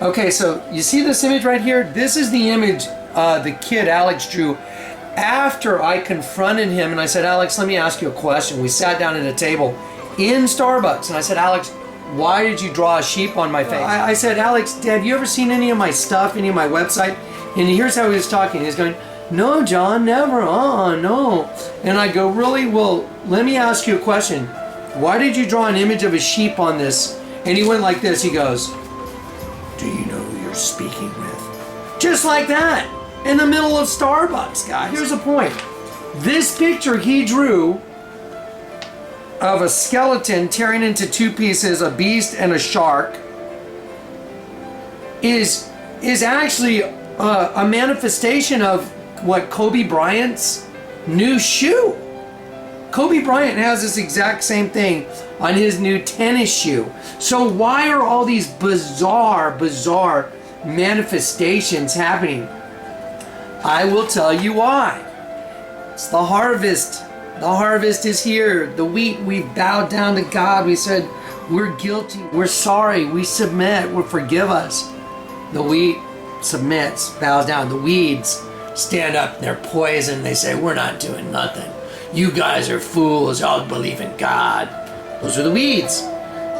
Okay, so you see this image right here? This is the image the kid Alex drew after I confronted him and I said, Alex, let me ask you a question. We sat down at a table in Starbucks and I said, Alex, why did you draw a sheep on my face? I said, Alex, have you ever seen any of my stuff, any of my website? And here's how he was talking. He's going, no, John, never, no. And I go, really? Well, let me ask you a question. Why did you draw an image of a sheep on this? And he went like this, he goes, do you know who you're speaking with? Just like that, in the middle of Starbucks, guys. Here's the point. This picture he drew of a skeleton tearing into two pieces, a beast and a shark, is actually a manifestation of what Kobe Bryant's new shoe. Kobe Bryant has this exact same thing on his new tennis shoe. So why are all these bizarre manifestations happening? I will tell you why. It's the harvest. The harvest is here. The wheat, we've bowed down to God. We said, we're guilty. We're sorry. We submit. Forgive us. The wheat submits, bows down. The weeds stand up. They're poison. They say, we're not doing nothing. You guys are fools. Y'all believe in God. Those are the weeds.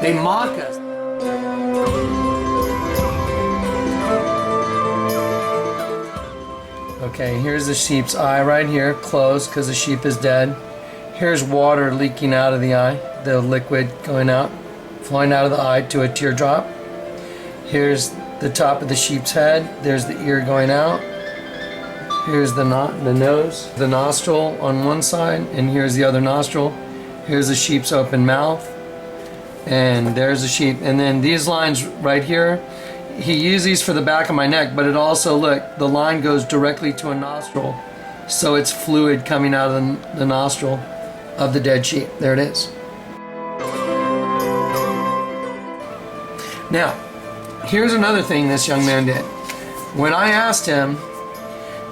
They mock us. Okay, here's the sheep's eye right here, closed because the sheep is dead. Here's water leaking out of the eye, the liquid going out, flowing out of the eye to a teardrop. Here's the top of the sheep's head. There's the ear going out. Here's the nose, the nostril on one side, and here's the other nostril. Here's the sheep's open mouth, and there's the sheep. And then these lines right here, he used these for the back of my neck, but it also, look, the line goes directly to a nostril. So it's fluid coming out of the nostril of the dead sheep. There it is. Now, here's another thing this young man did. When I asked him,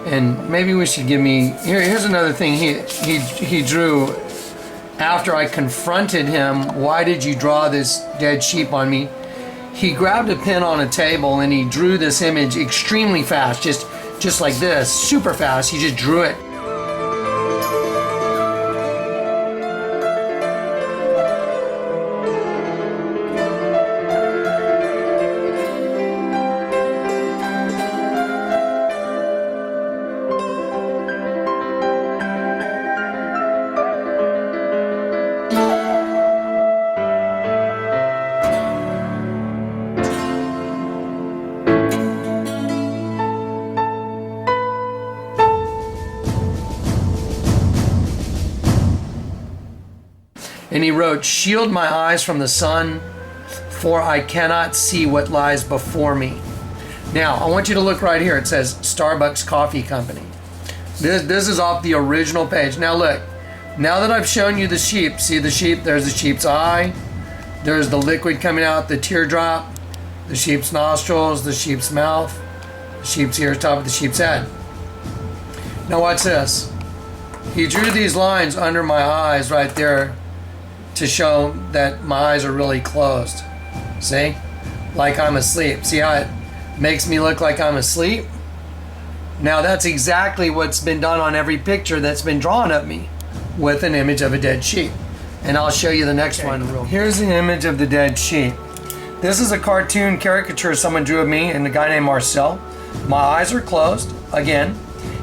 and maybe we should give me, here's another thing he drew after I confronted him, why did you draw this dead sheep on me? He grabbed a pen on a table and he drew this image extremely fast, just like this, super fast. He just drew it. And he wrote, shield my eyes from the sun, for I cannot see what lies before me. Now, I want you to look right here. It says Starbucks Coffee Company. This is off the original page. Now look, now that I've shown you the sheep, see the sheep? There's the sheep's eye. There's the liquid coming out, the teardrop, the sheep's nostrils, the sheep's mouth, the sheep's ears, top of the sheep's head. Now watch this. He drew these lines under my eyes right there to show that my eyes are really closed. See? Like I'm asleep. See how it makes me look like I'm asleep? Now that's exactly what's been done on every picture that's been drawn of me with an image of a dead sheep. And I'll show you the next one. Here's the image of the dead sheep. This is a cartoon caricature someone drew of me and a guy named Marcel. My eyes are closed. Again,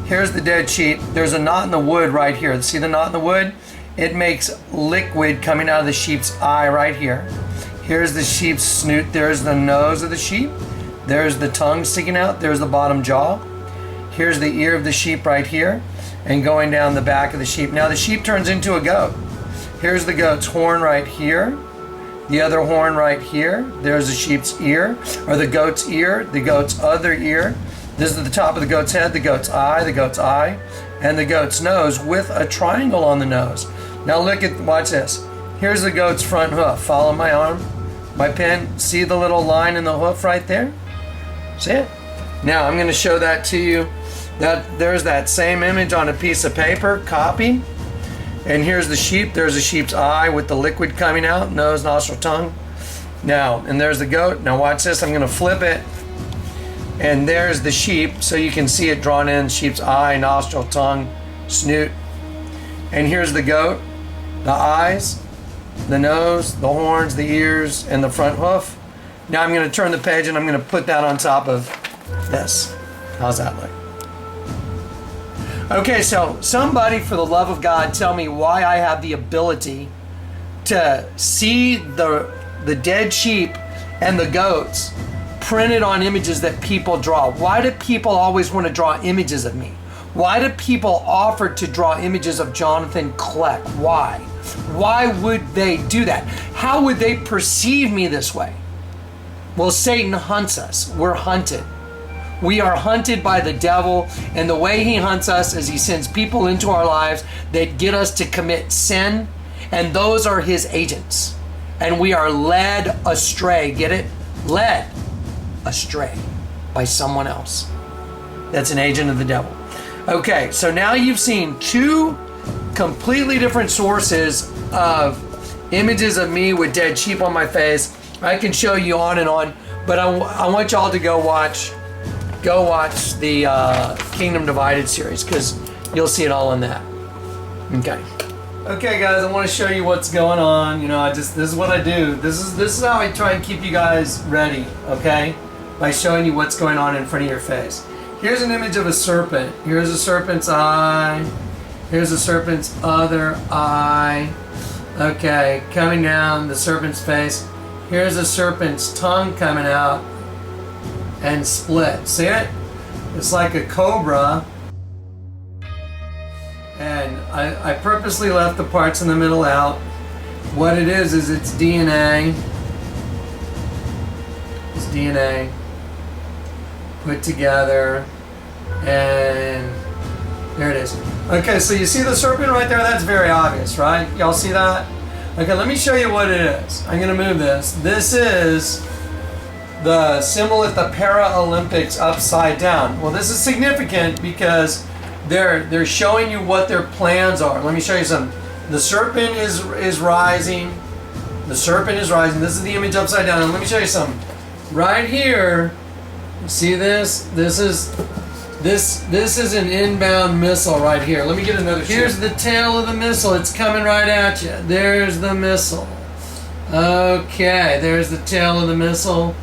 here's the dead sheep. There's a knot in the wood right here. See the knot in the wood? It makes liquid coming out of the sheep's eye right here. Here's the sheep's snoot. There's the nose of the sheep. There's the tongue sticking out. There's the bottom jaw. Here's the ear of the sheep right here, and going down the back of the sheep. Now the sheep turns into a goat. Here's the goat's horn right here. The other horn right here. There's the sheep's ear, or the goat's ear, the goat's other ear. This is the top of the goat's head, the goat's eye, and the goat's nose with a triangle on the nose. Now watch this. Here's the goat's front hoof. Follow my arm, my pen. See the little line in the hoof right there? See it? Now I'm going to show that to you. There's that same image on a piece of paper, copy. And here's the sheep. There's a sheep's eye with the liquid coming out, nose, nostril, tongue. Now, and there's the goat. Now watch this. I'm going to flip it. And there's the sheep, so you can see it drawn in, sheep's eye, nostril, tongue, snoot. And here's the goat, the eyes, the nose, the horns, the ears, and the front hoof. Now I'm going to turn the page and I'm going to put that on top of this. How's that look? Okay, so somebody, for the love of God, tell me why I have the ability to see the dead sheep and the goats printed on images that people draw. Why do people always want to draw images of me? Why do people offer to draw images of Jonathan Kleck? Why? Why would they do that? How would they perceive me this way? Well, Satan hunts us. We're hunted. We are hunted by the devil, and the way he hunts us is he sends people into our lives that get us to commit sin, and those are his agents. And we are led astray. Get it? Led astray by someone else. That's an agent of the devil. Okay, so now you've seen two completely different sources of images of me with dead sheep on my face. I can show you on and on, but I want y'all to go watch the Kingdom Divided series, because you'll see it all in that. Okay guys, I want to show you what's going on. You know, this is what I do. This is how I try and keep you guys ready, okay? By showing you what's going on in front of your face. Here's an image of a serpent. Here's a serpent's eye. Here's a serpent's other eye. Okay, coming down the serpent's face. Here's a serpent's tongue coming out and split. See it? It's like a cobra. And I purposely left the parts in the middle out. What it is it's DNA. It's DNA put together, and there it is. Okay, so you see the serpent right there? That's very obvious, right? Y'all see that? Okay, let me show you what it is. I'm gonna move this. This is the symbol at the Paralympics upside down. Well, this is significant because they're showing you what their plans are. Let me show you something. The serpent is rising. The serpent is rising. This is the image upside down. And let me show you something. Right here, see this? This is an inbound missile right here. Let me get another shot. Here's the tail of the missile. It's coming right at you. There's the missile. Okay, there's the tail of the missile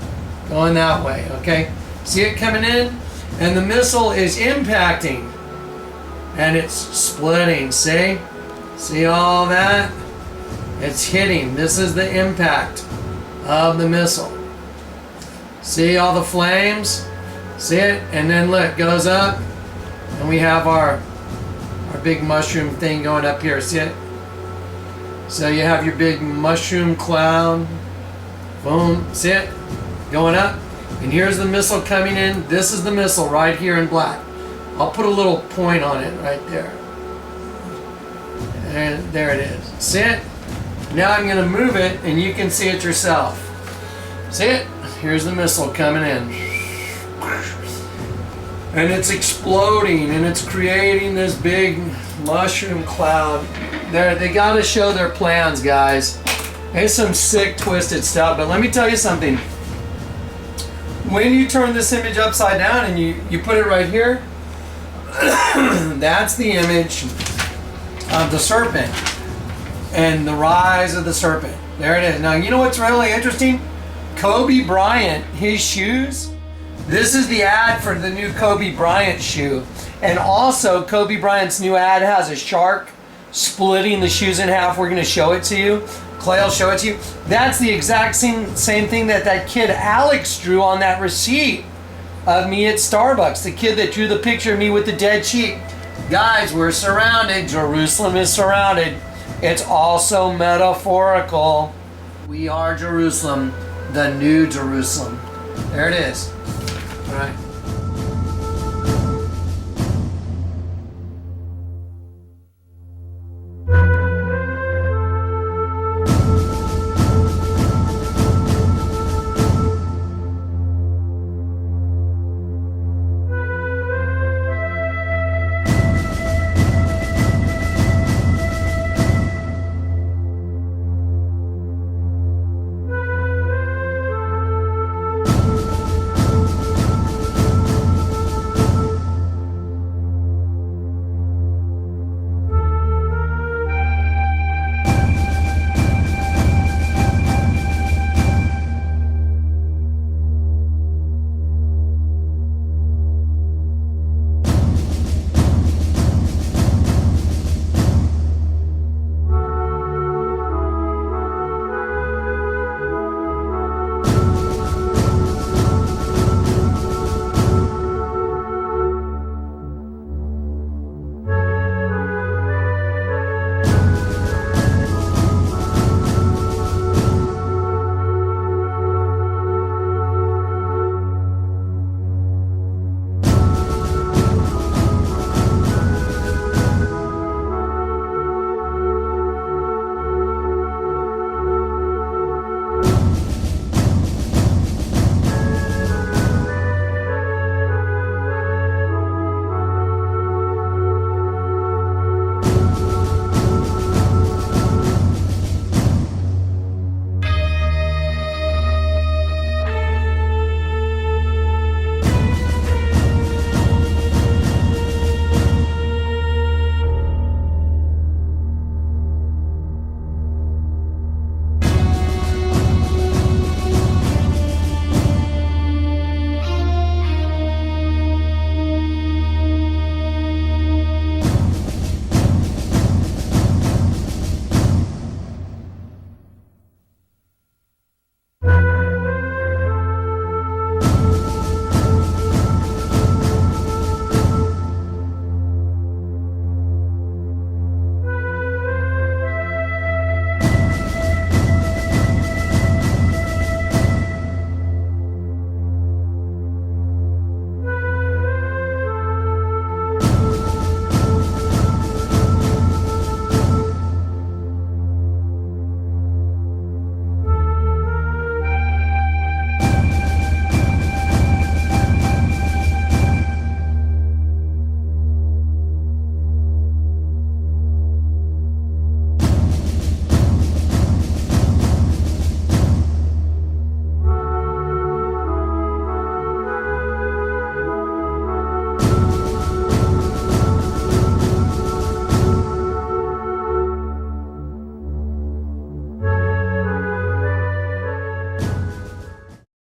going that way. Okay, see it coming in? And the missile is impacting. And it's splitting, see? See all that? It's hitting. This is the impact of the missile. See all the flames? See it? And then look, it goes up. And we have our big mushroom thing going up here. See it? So you have your big mushroom cloud. Boom. See it? Going up. And here's the missile coming in. This is the missile right here in black. I'll put a little point on it right there. And there it is. See it? Now I'm going to move it and you can see it yourself. See it? Here's the missile coming in. And it's exploding and it's creating this big mushroom cloud. They got to show their plans, guys. It's some sick, twisted stuff. But let me tell you something. When you turn this image upside down and you put it right here, that's the image of the serpent and the rise of the serpent. There it is. Now, you know what's really interesting? Kobe Bryant, his shoes, this is the ad for the new Kobe Bryant shoe. And also, Kobe Bryant's new ad has a shark splitting the shoes in half. We're going to show it to you. Clay will show it to you. That's the exact same thing that kid Alex drew on that receipt of me at Starbucks. The kid that drew the picture of me with the dead sheep. Guys, we're surrounded. Jerusalem is surrounded. It's also metaphorical. We are Jerusalem, the new Jerusalem. There it is. All right.